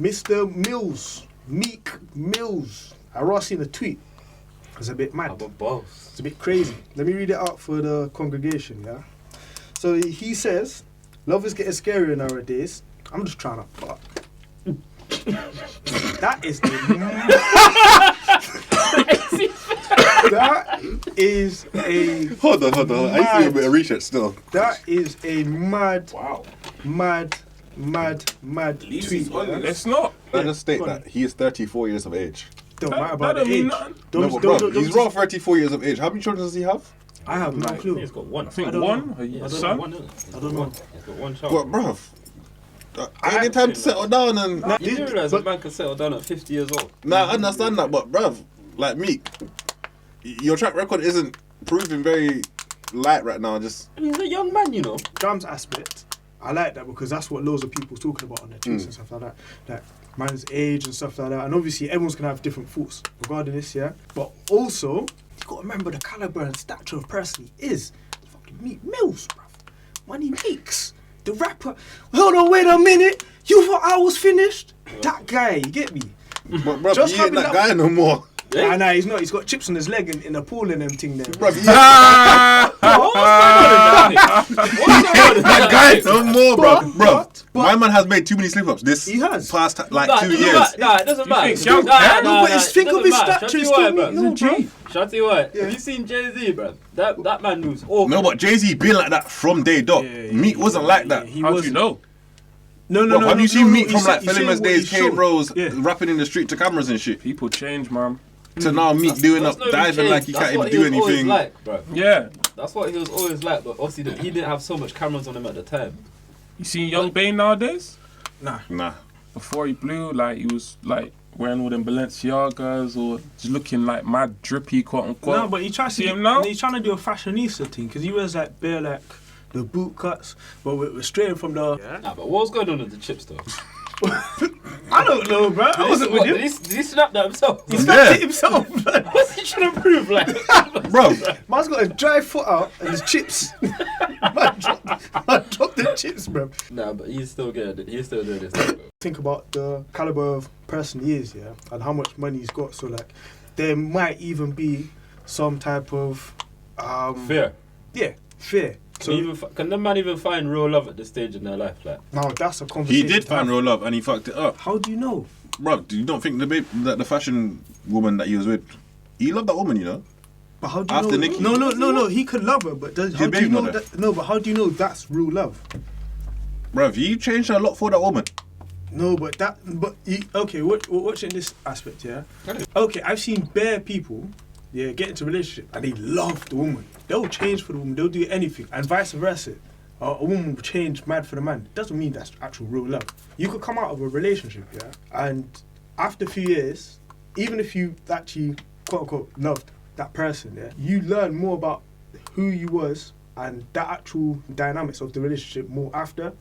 Mr. Mills, Meek Mills. I raw seen a tweet. It's a bit mad. It's a bit crazy. Let me read it out for the congregation, yeah? So he says, love is getting scarier nowadays. I'm just trying to fuck. That is Hold on. I need to do a bit of research still. That is a mad tweet. It's not. I just state that he is 34 years of age. Don't matter about the age. He's wrong 34 years of age. How many children does he have? I have no clue. He's got one. I think one. one. I don't know. He's got one child. But bruv, I need time to settle down and... You do realise a man can settle down at 50 years old? Nah, I understand that, but bruv, like Meek, your track record isn't proving very light right now. He's a young man, you know. Drums aspect, I like that because that's what loads of people's talking about on their tweets and stuff like that. Like man's age and stuff like that. And obviously everyone's gonna have different thoughts regarding this, yeah. But also, you gotta remember the caliber and stature of person he is. Fucking Meek Mills, bruv. Money Meeks. The rapper. Hold on, wait a minute. You thought I was finished? That guy, you get me? But bruv, he ain't that guy no more. Yeah? Nah, he's not. He's got chips on his leg in the pool and them thing there. Bruv, What's going on in that guy no more, bruv. My man has made too many slip-ups this past 2 years. Nah, it doesn't matter. Think of his stature. Shall I tell you what? Have you seen Jay-Z, bruv? That man moves awful. No, but Jay-Z been like that from day dot. Meek wasn't like that. How do you know? No. Have you seen Meek from like Famous Days, Kane Rose, rapping in the street to cameras and shit? People change, man. To now Meek doing up, diving like he can't even do anything. Like, bro. Yeah. That's what he was always like, but obviously he didn't have so much cameras on him at the time. You seen Young Bane nowadays? Nah. Before he blew, like he was like wearing all them Balenciagas or just looking like mad drippy, quote unquote. No, but he's trying to do a fashionista thing because he wears like bare like the boot cuts, but we're straight from the. Yeah. Nah, but what's going on with the chips though? I don't know, bro. I wasn't with him. Did he snap that himself? He snapped it himself. What's he trying to prove, like? Bro, man's got his dry foot out and his chips. man dropped the chips, bro. Nah, but he's still doing this thing, bro. Think about the caliber of person he is, yeah, and how much money he's got. So like, there might even be some type of fear. Yeah, fear. So can the man even find real love at this stage in their life? Like, no, that's a conversation. He did find real love and he fucked it up. How do you know? Bro, do you don't think the fashion woman that he was with, he loved that woman, you know? But how do you know? Nikki, no, he could love her, but how do you know that? No, but how do you know that's real love? Bro, you changed a lot for that woman. No, okay, watching this aspect, yeah? Okay, I've seen bare people, yeah, get into a relationship and they love the woman. They'll change for the woman, they'll do anything, and vice versa. A woman will change mad for the man. Doesn't mean that's actual real love. You could come out of a relationship, yeah, and after a few years, even if you actually, quote unquote, loved that person, yeah, you learn more about who you was and the actual dynamics of the relationship more after,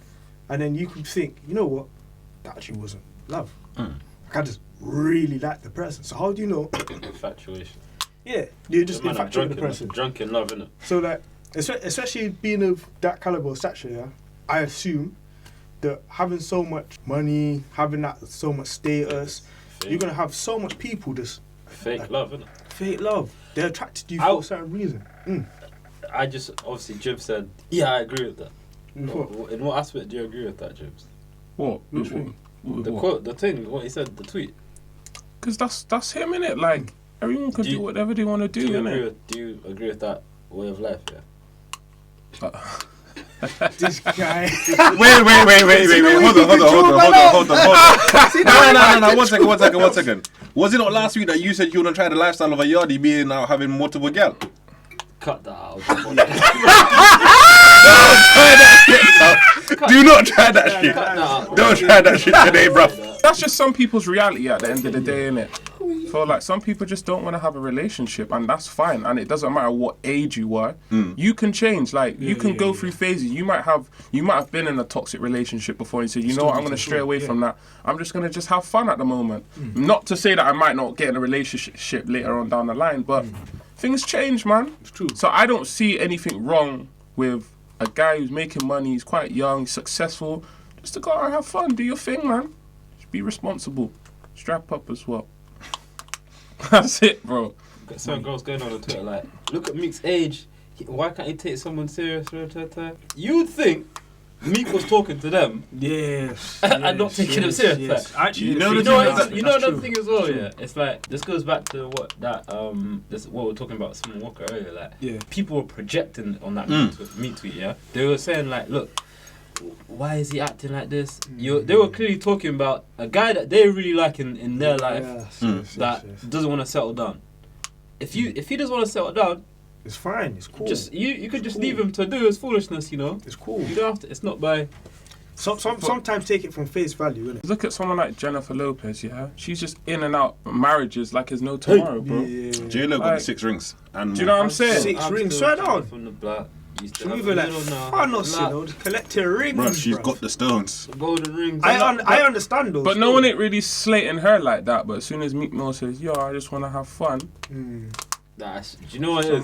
and then you could think, you know what, that actually wasn't love. Like, I just really like the person. So how do you know? Infatuation. Yeah, you're just infatuated with the person. Drunk in love, innit? So like, especially being of that caliber of stature, yeah, I assume that having so much money, having that so much status, you're gonna have so much people just fake like, love, innit? Fake love. They're attracted to you for a certain reason. I just obviously Jibs said, yeah, I agree with that. In what aspect do you agree with that, Jibs? What? The quote, the thing, what he said, the tweet. Because that's him, innit? Like everyone can do whatever they want to do, innit? Do you agree with that way of life? Yeah. This guy. Wait. Hold on. No. 1 second. Was it not last week that you said you want to try the lifestyle of a yardie being now having multiple gal? Cut that out. Do not try that shit. Don't try that shit today, bruv. That's just some people's reality at the end of the day, innit? So like some people just don't want to have a relationship, and that's fine, and it doesn't matter what age you are. You can change, like you can go through phases. You might have been in a toxic relationship before and you say, you know what, I'm going to stray away from that. I'm just going to just have fun at the moment. Not to say that I might not get in a relationship later on down the line, but things change, man. It's true. So I don't see anything wrong with a guy who's making money, he's quite young, successful, just to go out and have fun, do your thing, man. Just be responsible. Strap up as well. That's it, bro. Got some girls going on Twitter like, look at Meek's age. Why can't he take someone serious? You'd think Meek was talking to them, and not taking them serious. Yes. Like, Actually, you know another true. thing as well. Yeah, it's like this goes back to what we were talking about Simon Walker earlier. Like, people were projecting on that Meek tweet. Yeah, they were saying like, look, why is he acting like this? They were clearly talking about a guy that they really like in their life that doesn't want to settle down. If he doesn't want to settle down, it's fine. It's cool. Just you could just leave him to do his foolishness. You know, it's cool. You don't have to. It's not by. Sometimes take it from face value, innit? Look at someone like Jennifer Lopez, yeah? She's just in and out marriages like there's no tomorrow, bro. Yeah. J-Lo got the 6 rings. And do you know what I'm saying? 6 rings, swear down. From the black. Even like, collecting rings, bro. She's got the stones. Golden rings. I understand those. But no one ain't really slating her like that. But as soon as Meek Mill says, yo, I just want to have fun. Do you know what it is?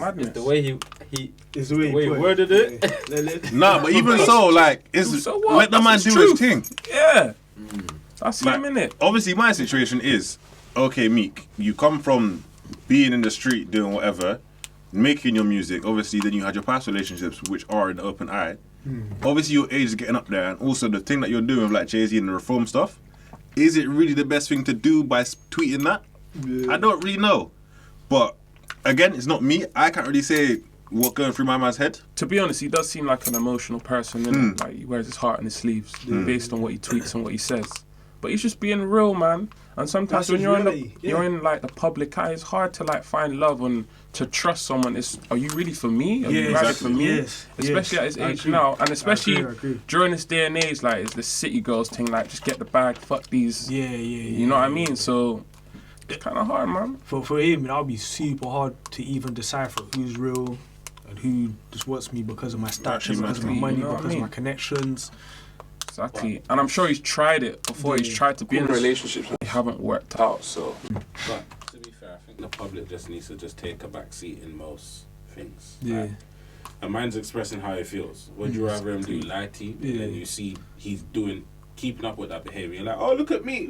It's the way he worded it. Nah, but even so, like, let the man do his thing. Yeah. That's him, innit? Obviously, my situation is, okay, Meek, you come from being in the street, doing whatever, making your music. Obviously, then you had your past relationships, which are in the open eye. Obviously, your age is getting up there. And also, the thing that you're doing with, like, Jay-Z and the reform stuff, is it really the best thing to do by tweeting that? Yeah. I don't really know. But again, it's not me. I can't really say what's going through my man's head. To be honest, he does seem like an emotional person, innit? Like, he wears his heart on his sleeves based on what he tweets and what he says. But he's just being real, man. And sometimes when you're in like the public eye, it's hard to like find love and to trust someone. Are you really for me? Are you right for me? Yes. Especially at his age now, and especially during this day and age, like it's the city girls thing. Like, just get the bag, fuck these. You know what I mean? So it's kind of hard, man. For him, that'll be super hard to even decipher who's real and who just wants me because of my stature, because of my money, because of my connections. Exactly. And I'm sure he's tried it before. He's tried to be in relationships. They haven't worked out, so. But to be fair, I think the public just needs to just take a back seat in most things. Yeah. Like, a man's expressing how he feels. Would you rather him do? Lie to you? And then you see he's keeping up with that behaviour. You're like, oh, look at me.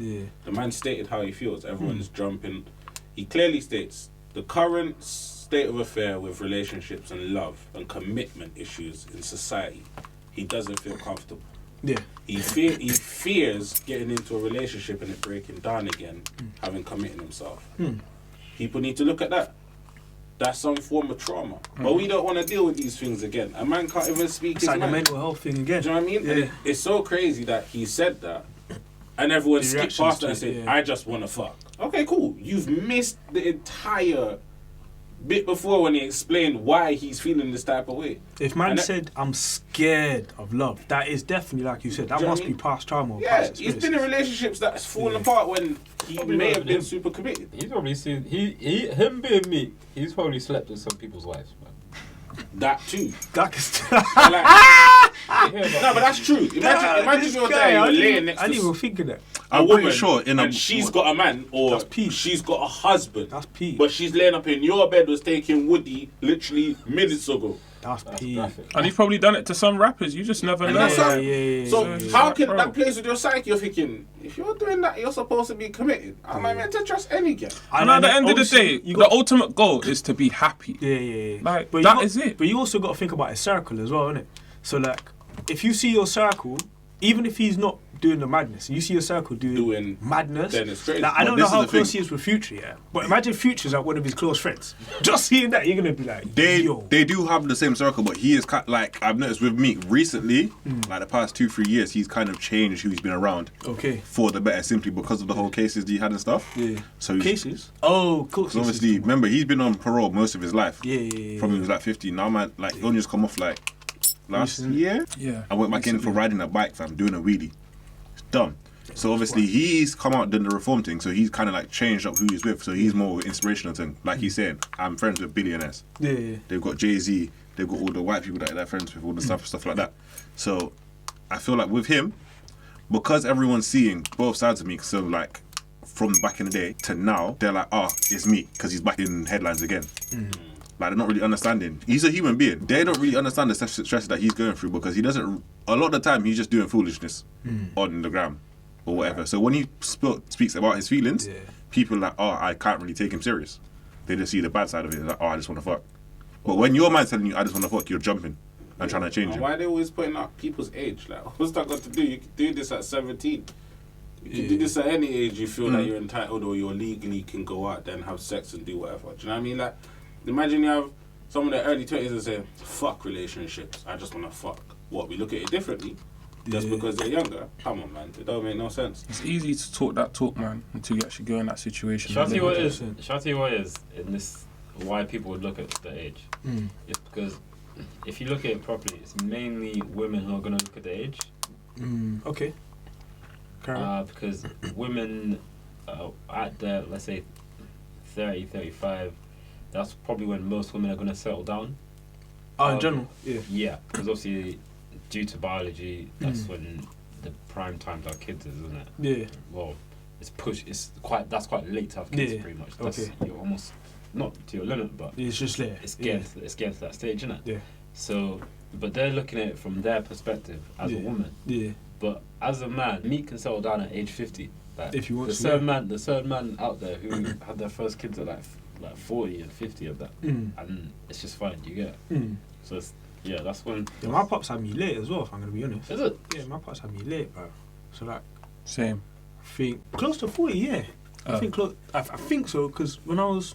Yeah. The man stated how he feels. Everyone's jumping. He clearly states the current state of affair with relationships and love and commitment issues in society. He doesn't feel comfortable. Yeah. He fears getting into a relationship and it breaking down again, having committed himself. People need to look at that. That's some form of trauma. But we don't want to deal with these things again. A man can't even speak his like mind. the mental health thing again. Do you know what I mean? Yeah. And it's so crazy that he said that and everyone skipped past it and said, I just want to fuck. Okay, cool. You've missed the entire bit before when he explained why he's feeling this type of way. If man said, I'm scared of love, that is definitely, like you said, that must be past trauma. Yeah, he's been in relationships that's fallen apart when he may have been super committed. He's probably seen, him being Meek, he's probably slept with some people's wives, man. That too. No, but that's true. Imagine you're there, you're laying next to... I didn't even think of that. I'm pretty sure and she's got a man, or she's got a husband. That's peak. But she's laying up in your bed was taking Woody literally minutes ago. That's peak. And he's probably done it to some rappers. You just never know. So how can that plays with your psyche? You're thinking, if you're doing that, you're supposed to be committed. Am I meant to trust any girl? And at the end of the day, the ultimate goal is to be happy. Yeah. Like, that is it. But you also got to think about his circle as well, innit? So, like, if you see your circle, even if he's not doing the madness, you see your circle doing madness, then it's crazy. Like, I don't know how close he is with Future, yeah? But imagine Future's like one of his close friends. Just seeing that, you're going to be like, They do have the same circle, but he is kind of, like, I've noticed with Meek recently, like the past 2-3 years, he's kind of changed who he's been around. Okay. For the better, simply because of the whole cases that he had and stuff. Yeah. So cases? Oh, cool. Because obviously, remember, he's been on parole most of his life. Yeah. From he was like 15. Now, man, like, he only just come off like last year. Yeah. I went back in for riding a bike, fam, doing a wheelie. It's dumb. So obviously he's come out doing the reform thing, so he's kind of like changed up who he's with, so he's more inspirational thing. Like he's saying, I'm friends with billionaires. Yeah. They've got Jay-Z, they've got all the white people that they're friends with, all the stuff like that. So I feel like with him, because everyone's seeing both sides of me, so like from back in the day to now, they're like, it's me, because he's back in headlines again. Like, they're not really understanding. He's a human being. They don't really understand the stress that he's going through, because he doesn't... A lot of the time, he's just doing foolishness on the gram. or whatever. So when he speaks about his feelings, people are like, oh, I can't really take him serious. They just see the bad side of it. Like, oh, I just want to fuck. But when your man's telling you, I just want to fuck, you're jumping and trying to change him. Why are they always putting up people's age? Like, what's that got to do? You can do this at 17. You can do this at any age you feel like you're entitled or you're legally can go out there and have sex and do whatever. Do you know what I mean? Like, imagine you have someone in their early 20s and say, fuck relationships, I just want to fuck. What, we look at it differently? Just because they're younger? Come on, man. It don't make no sense. It's easy to talk that talk, man, until you actually go in that situation. Shall I tell you what it is in this, why people would look at the age? It's because if you look at it properly, it's mainly women who are going to look at the age. Okay. Because women at their, let's say, 30, 35, that's probably when most women are going to settle down. In general? Yeah. Yeah, because obviously, due to biology, that's when the prime time to have kids is, isn't it? Yeah. Well, it's that's quite late to have kids, pretty much. That's, you're almost, not to your limit, but it's just there. It's getting to that stage, isn't it? Yeah. So, but they're looking at it from their perspective as a woman. Yeah. But as a man, Meek can settle down at age 50. Like, if you want the certain man out there who had their first kids at like 40 and 50 of that, and it's just fine. You get it. So it's, that's when. Yeah, my pops had me late as well. If I'm gonna be honest. Is it? Yeah, my pops had me late, bro. So like, same. I think close to 40. Yeah. I think close. I think so because when I was.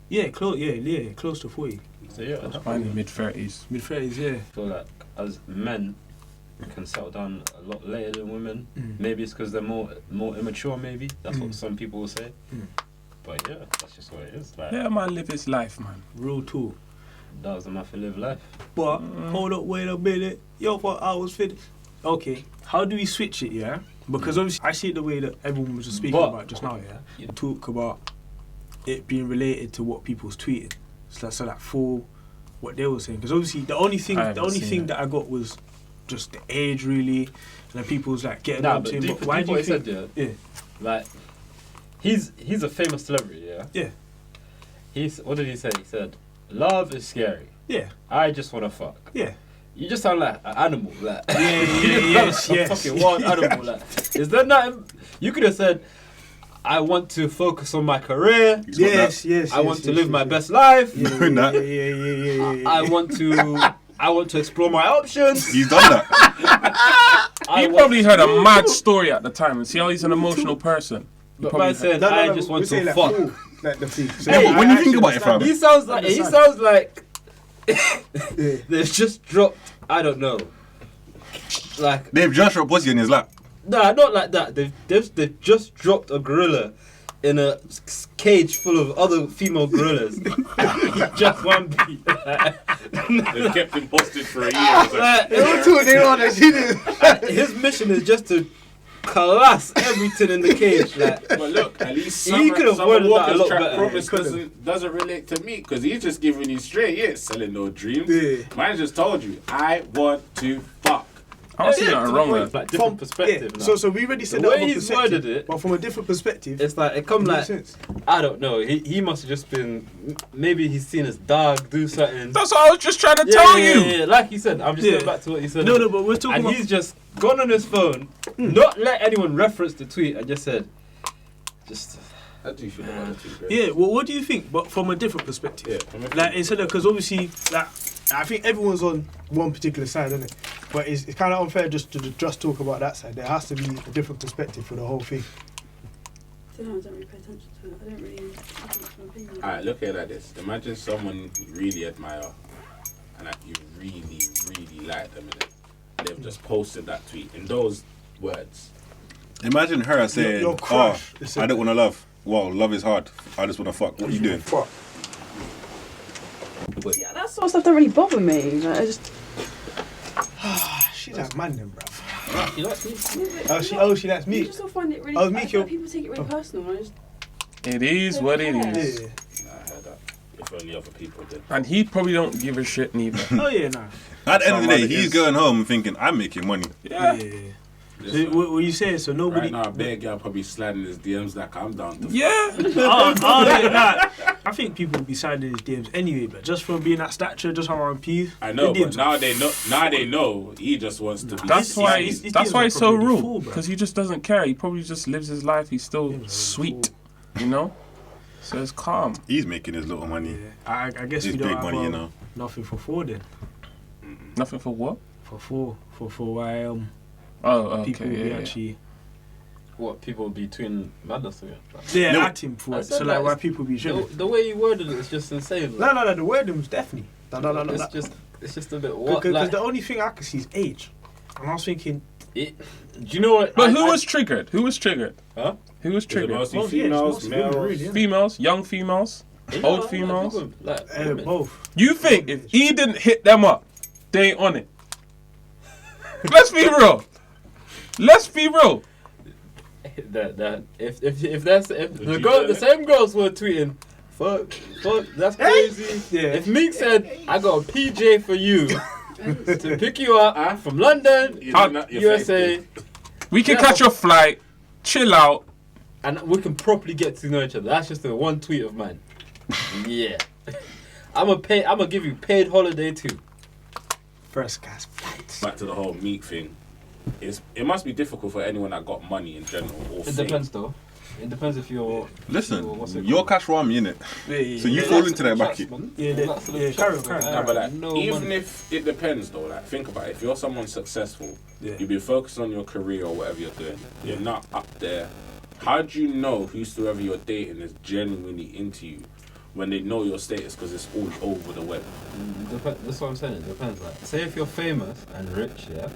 Close to 40. So yeah, that's fine. Mid-30s. Mid-30s, yeah. I feel like as men can settle down a lot later than women. Maybe it's because they're more immature. Maybe that's what some people will say. But yeah, that's just what it is. Like, yeah, man, live his life, man. Real talk. That was a man to live life. But hold up, wait a minute. Yo, for I was fit. Okay, how do we switch it? Yeah, because obviously I see it the way that everyone was just speaking about just now. Yeah, you talk about it being related to what people's tweeting. So like for what they were saying, because obviously the only thing that I got was just the age really, and then people's like getting up to him. But why do you think? Said, like he's a famous celebrity. Yeah. What did he say? He said, "Love is scary. Yeah. I just want to fuck." Yeah. You just sound like an animal, like yes, fucking wild animal. Like, is there nothing? You could have said, "I want to focus on my career. Yes. I want to live my best life. Yeah. I want to explore my options." He's done that. He probably heard a mad story at the time, and see how he's an emotional person. But man said, "I just want to fuck." Like the thing. So Hey, when you think about it, fam, he sounds like they've just dropped. I don't know. Like they've just dropped pussy in his lap. Nah, not like that. They've just dropped a gorilla in a cage full of other female gorillas. Just one beat. They've kept him posted for a year. His mission is just to collapse everything in the cage. Like, but look, at least he could have worded that a lot better. Promise doesn't relate to me because he's just giving you straight. He ain't selling no dreams. Yeah. Mine just told you, I want to fuck. I don't see nothing wrong with like different perspective. Yeah. So we already said the that way he's worded it, but from a different perspective, it's like it come like sense. I don't know. He must have just been maybe he's seen his dog do something. That's what I was just trying to tell you. Yeah, like you said, I'm just going back to what you said. No, but we're talking and about. He's just gone on his phone, not let anyone reference the tweet, and just said, How do you feel about the tweet? Yeah, well, what do you think? But from a different perspective, like instead of because obviously like. I think everyone's on one particular side, isn't it? But it's kind of unfair just to just talk about that side. There has to be a different perspective for the whole thing. I don't really pay attention to it. I don't really have much of an opinion. Alright, look at it like this. Imagine someone you really admire and that you really, really like them, and they've just posted that tweet in those words. Imagine her saying, your crush, I don't want to love. Well, love is hard. I just want to fuck. What are you doing? Fuck. Yeah, that sort of stuff don't really bother me. Like, I just. She's that man then, bruv. She likes me. She likes me. I just find it really. Oh, Meek, people take it really personal. And I just. It is what it is. Yeah. Nah, I heard that. If only other people did. And he probably don't give a shit neither. Oh yeah, nah. At the end of the day, he's going home thinking, I'm making money. Yeah. So, what you saying? So nobody. Right now, a big girl probably sliding his DMs like I'm down to. Yeah. I think people will be sliding his DMs anyway, but just from being at Stature, just around P. I know, but now they know. Now they know. He just wants to be. That's why. his That's DMs why are he's so probably rude. full, bro. Because he just doesn't care. He probably just lives his life. He's still sweet, you know. So it's calm. He's making his little money. Yeah. I guess His we don't big have money, you know. nothing for 4 then. Nothing for what? For why Oh, okay. people will be Yeah. actually What people between madness again? they're at him for I it. said So that like why it's- people be showing. The way you worded it is just insane. Like, No, the wording was definitely. No. It's just a bit what. Because Like, the only thing I could see is age. And I was thinking, do you know what? But who was triggered? Who was triggered? Huh? Who was Is it triggered? mostly Well, yeah, it's females, mostly women, males? really, yeah. Females, young females, old females. Like, both. You think if he didn't hit them up, they ain't on it? Let's be real. Let's be real. if the same girls were tweeting, fuck, that's crazy. Yeah. If Meek said, I got a PJ for you to pick you up from London, USA, We can Yeah. catch your flight, chill out. and we can properly get to know each other. That's just the one tweet of mine. Yeah. I'm gonna give you paid holiday too. First class flights. Back to the whole Meek thing. It must be difficult for anyone that got money in general. Or It fame. depends though. It depends if you're. Listen, what's it you're called? cash rami, innit? Yeah, So you fall into their bucket. carry on. Nah, but like, No even money. if it depends though, like think about it. If you're someone successful, Yeah. you've been focused on your career or whatever you're doing. You're not up there. How do you know whosoever you're dating is genuinely into you when they know your status because it's all over the web? That's what I'm saying. It depends. Like, say if you're famous and rich, yeah,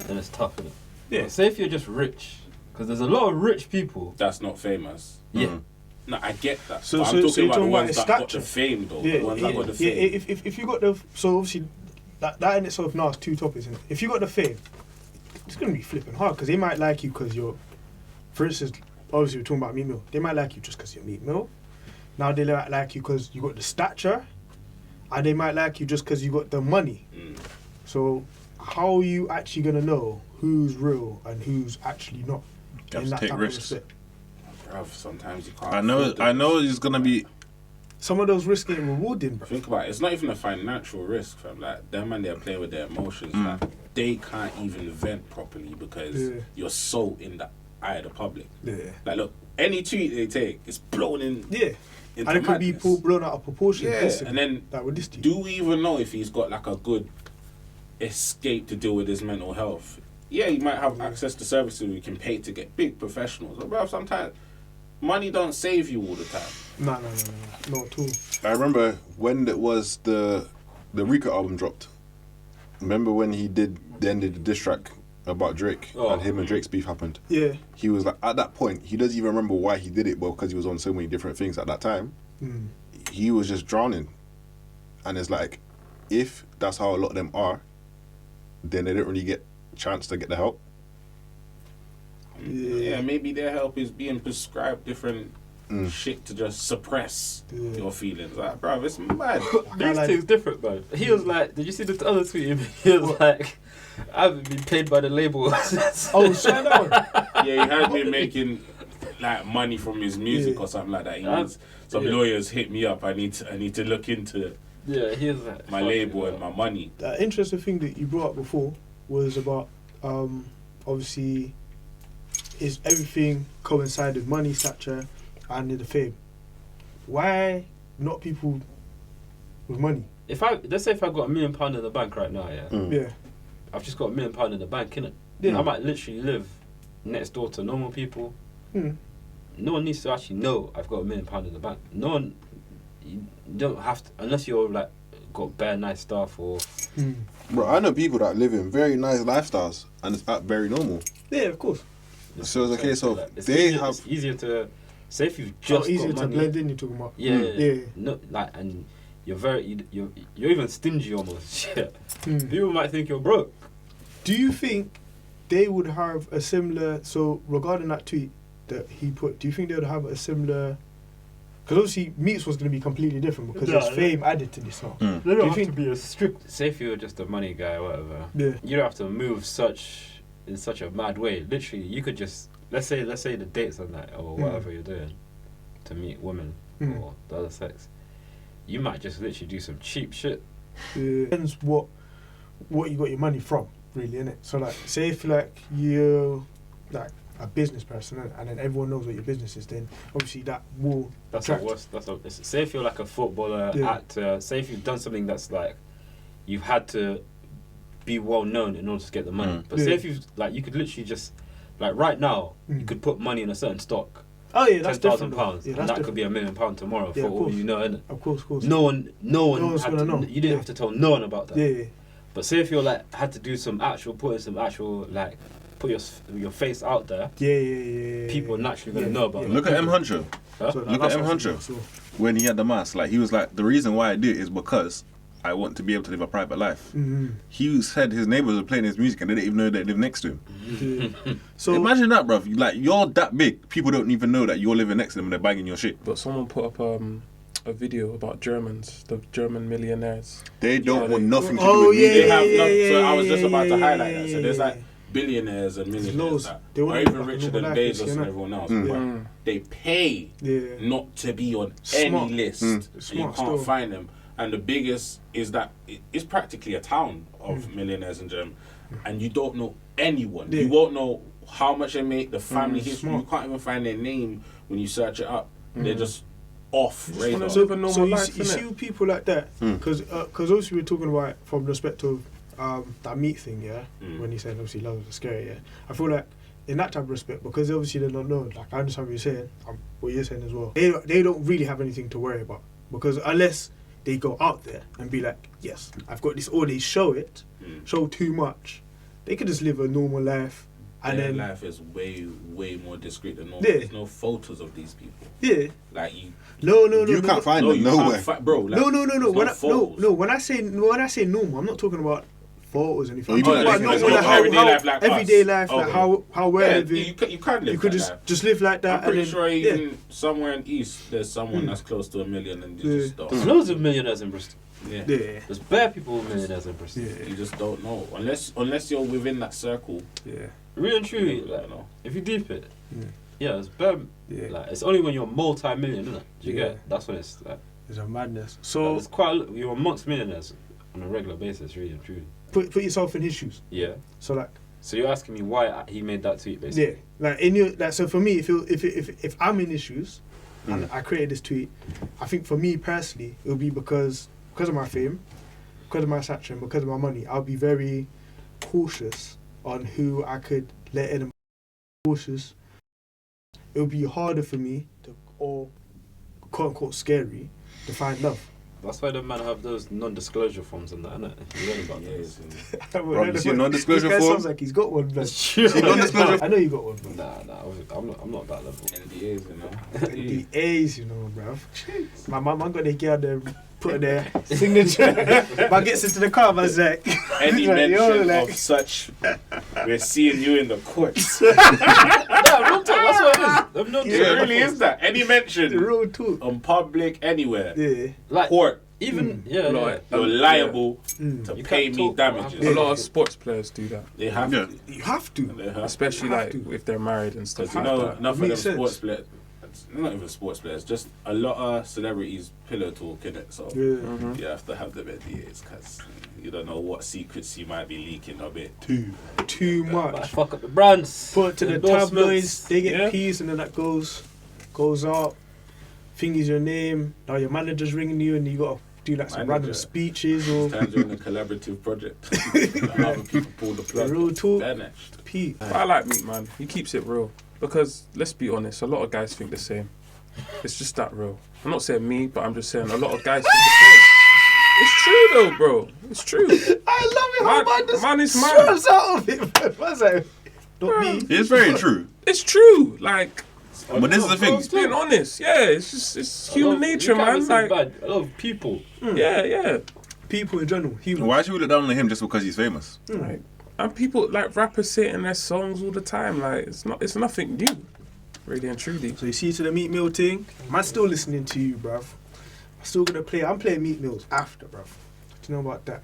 then it's tough, innit? Yeah. But say if you're just rich, because there's a lot of rich people. That's not famous. Yeah. No, I get that. So- But so- I'm so talking you're about the talking ones about that got stature? the fame though. Yeah, The ones that got the yeah. fame. If you got the so obviously that in itself now is 2 topics. Isn't it? If you got the fame, it's gonna be flipping hard because they might like you because you're, for instance, obviously we're talking about Meek Mill. They might like you just because you're Meek Mill. Now they might like you because you got the stature, and they might like you just because you got the money. So how are you actually gonna know who's real and who's actually not? You have in to that take type of risks. respect? Bruv, sometimes you can't. I know afford them. it's gonna be. Some of those risks ain't rewarding, bro. Think about it. It's not even a financial risk, fam. Like them man, they're playing with their emotions. Like they can't even vent properly because Yeah. you're so in the eye of the public. Yeah. Like, look, any tweet they take is blown in. Yeah. Into And it could be madness. blown out of proportion. Yeah, instantly. and then like with this team. do we even know if he's got like a good escape to deal with his mental health? Yeah, he might have access to services we can pay to get big professionals. But bro, sometimes money don't save you all the time. No, not at all. I remember when it was the Rika album dropped. Remember when he did the end of the diss track about Drake and him and Drake's beef happened. Yeah. He was like, at that point, he doesn't even remember why he did it, but because he was on so many different things at that time, he was just drowning. And it's like, if that's how a lot of them are, then they don't really get a chance to get the help. Yeah, maybe their help is being prescribed different shit to just suppress your feelings. Like, bro, it's mad. These things different, man. He was like, did you see the other tweet? He was like, I haven't been paid by the label. Oh, so no. Yeah, he has been making like money from his music or something like that. He needs some lawyers hit me up. I need to look into Yeah, he was like, my label and my money. The interesting thing that you brought up before was about obviously is everything coincided money, stature, and the fame. Why not people with money? Let's say if I got £1 million in the bank right now, yeah, Yeah. I've just got £1 million in the bank, innit? Yeah. I might literally live next door to normal people. No one needs to actually know I've got £1 million in the bank. No one, you don't have to, unless you're like got bare nice stuff or. Bro, I know people that live in very nice lifestyles and it's very normal. Yeah, of course. So it's a case of It's they easier, have. It's easier to say if you've just easier got to money. blend in. You're talking about. Yeah. No, like, and you're even stingy almost. Yeah. People might think you're broke. Do you think they would have a similar? So regarding that tweet that he put, do you think they would have a similar? Because obviously Meek's was going to be completely different because there's fame added to this now. They don't have to be a strict. Say if you're just a money guy or whatever. Yeah. You don't have to move such in such a mad way. Literally, you could just let's say the dates on that or whatever you're doing to meet women or the other sex. You might just literally do some cheap shit. Depends what you got your money from, really, innit? So like, say if like you're like a business person, innit? And then everyone knows what your business is, then obviously that will attract. Say if you're like a footballer, actor. Say if you've done something that's like you've had to be well known in order to get the money. But say if you you could literally just like right now you could put money in a certain stock. Oh yeah, that's £10,000, £10,000. and that could be £1 million tomorrow for all you know, innit? Of course. No one one's had gonna know. You didn't have to tell no one about that. Yeah. But say if you're like had to do some actual put your face out there. Yeah. People are naturally gonna know about it. Look at M Huncho. Huh? So Look at M Huncho. When he had the mask, like he was like, the reason why I do it is because I want to be able to live a private life. He said his neighbours were playing his music and they didn't even know they lived next to him. So imagine that, bruv. Like you're that big, people don't even know that you're living next to them and they're banging your shit. But someone put up a video about Germans, the German millionaires. They don't want nothing to do with me. They have so I was just about to highlight that. So there's like billionaires and millionaires that are even richer than Bezos and everyone else. But they pay not to be on any list. And you can't find them. And the biggest is that it's practically a town of millionaires in Germany. And you don't know anyone. You won't know how much they make, the family history. You can't even find their name when you search it up. They're just off radar. So you see people like that, because obviously we're talking about it from the perspective of that Meek thing, when he said obviously love is scary, I feel like in that type of respect, because obviously they don't know, like I understand what you're saying, what you're saying as well, they don't really have anything to worry about, because unless they go out there and be like, yes, I've got this, or they show too much, they could just live a normal life. And their then life is way more discreet than normal. Yeah. There's no photos of these people. Yeah. Like you. You can't find them nowhere. Bro. Like, No. When I say normal, I'm not talking about photos or anything. Oh, you I'm mean talking like everyday life like everyday us. life, like Okay. how we're Yeah, living. you can live. You could like just live like that. I'm pretty and then, sure even somewhere in East, there's someone that's close to $1 million, and you just don't. There's loads of millionaires in Bristol. Yeah. There's bare people with millionaires in Bristol. You just don't know unless you're within that circle. Yeah. Really and truly, like, if you deep it, it's bare. Like it's only when you're multi-million, isn't it? Do you get it? That's when it's like. It's a madness. Like, So it's quite. You're amongst millionaires on a regular basis, really and truly. put yourself in his shoes. Yeah. So like. So you're asking me why he made that tweet, basically? Yeah. Like in your so for me, if I'm in his shoes, and I created this tweet, I think for me personally, it would be because of my fame, because of my stature, and because of my money. I'll be very cautious on who I could let in. Cautious. It would be harder for me or quote unquote scary to find love. That's why the man have those non-disclosure forms and that, innit? You learn about Yes. Bro, you see a non-disclosure This guy form? sounds like he's got one. That's true. See non-disclosure? I know you got one, bro. Nah, I'm not that level. NDAs, you know. The A's, you know, bruv. My mum got their girl there put their signature. Man gets into the car, man's like, Any like, mention like, of such, we're seeing you in the courts. Yeah, real talk, that's what it is. It really is that. Any the mention real talk. on public anywhere, Yeah. Like, court, even, Like, you're liable to You pay can't me talk damages. A lot of sports players do that, They have Yeah. to. You have to. They have especially You have like to. if they're married and stuff Because like that. enough of them Makes sense. sports players, not even sports players, just a lot of celebrities pillow talk in it. So Yeah. you have to have them NDAs because you don't know what secrets you might be leaking a bit. Too but much. fuck up the brands. Put it to the endorsements. tabloids, they get Yeah. peas, and then that goes up. Thing is your name. Now your manager's ringing you, and you gotta do like some random Manager. speeches or Times you're in a collaborative project. Other people pull the plug. real talk. Vanished. Pete. But I like Meek, man. He keeps it real. Because, let's be honest, a lot of guys think the same. It's just that real. I'm not saying me, but I'm just saying a lot of guys think the same. It's true though, bro. It's true. I love it how man just Man is mad. swerves out of it. Man. What's that? Not me. It's very true. It's true. Like, But this is the thing. just being honest. Yeah, it's human nature, man. Like, A lot of people. yeah. People in general. Humans. Why should we look down on him just because he's famous? Right. And people, like, rappers say it in their songs all the time. Like, it's nothing new. Really and truly. So you see to the Meat Mill thing, man still listening to you, bruv. I'm still gonna play. I'm playing Meat Mills after, bruv. Do you know about that?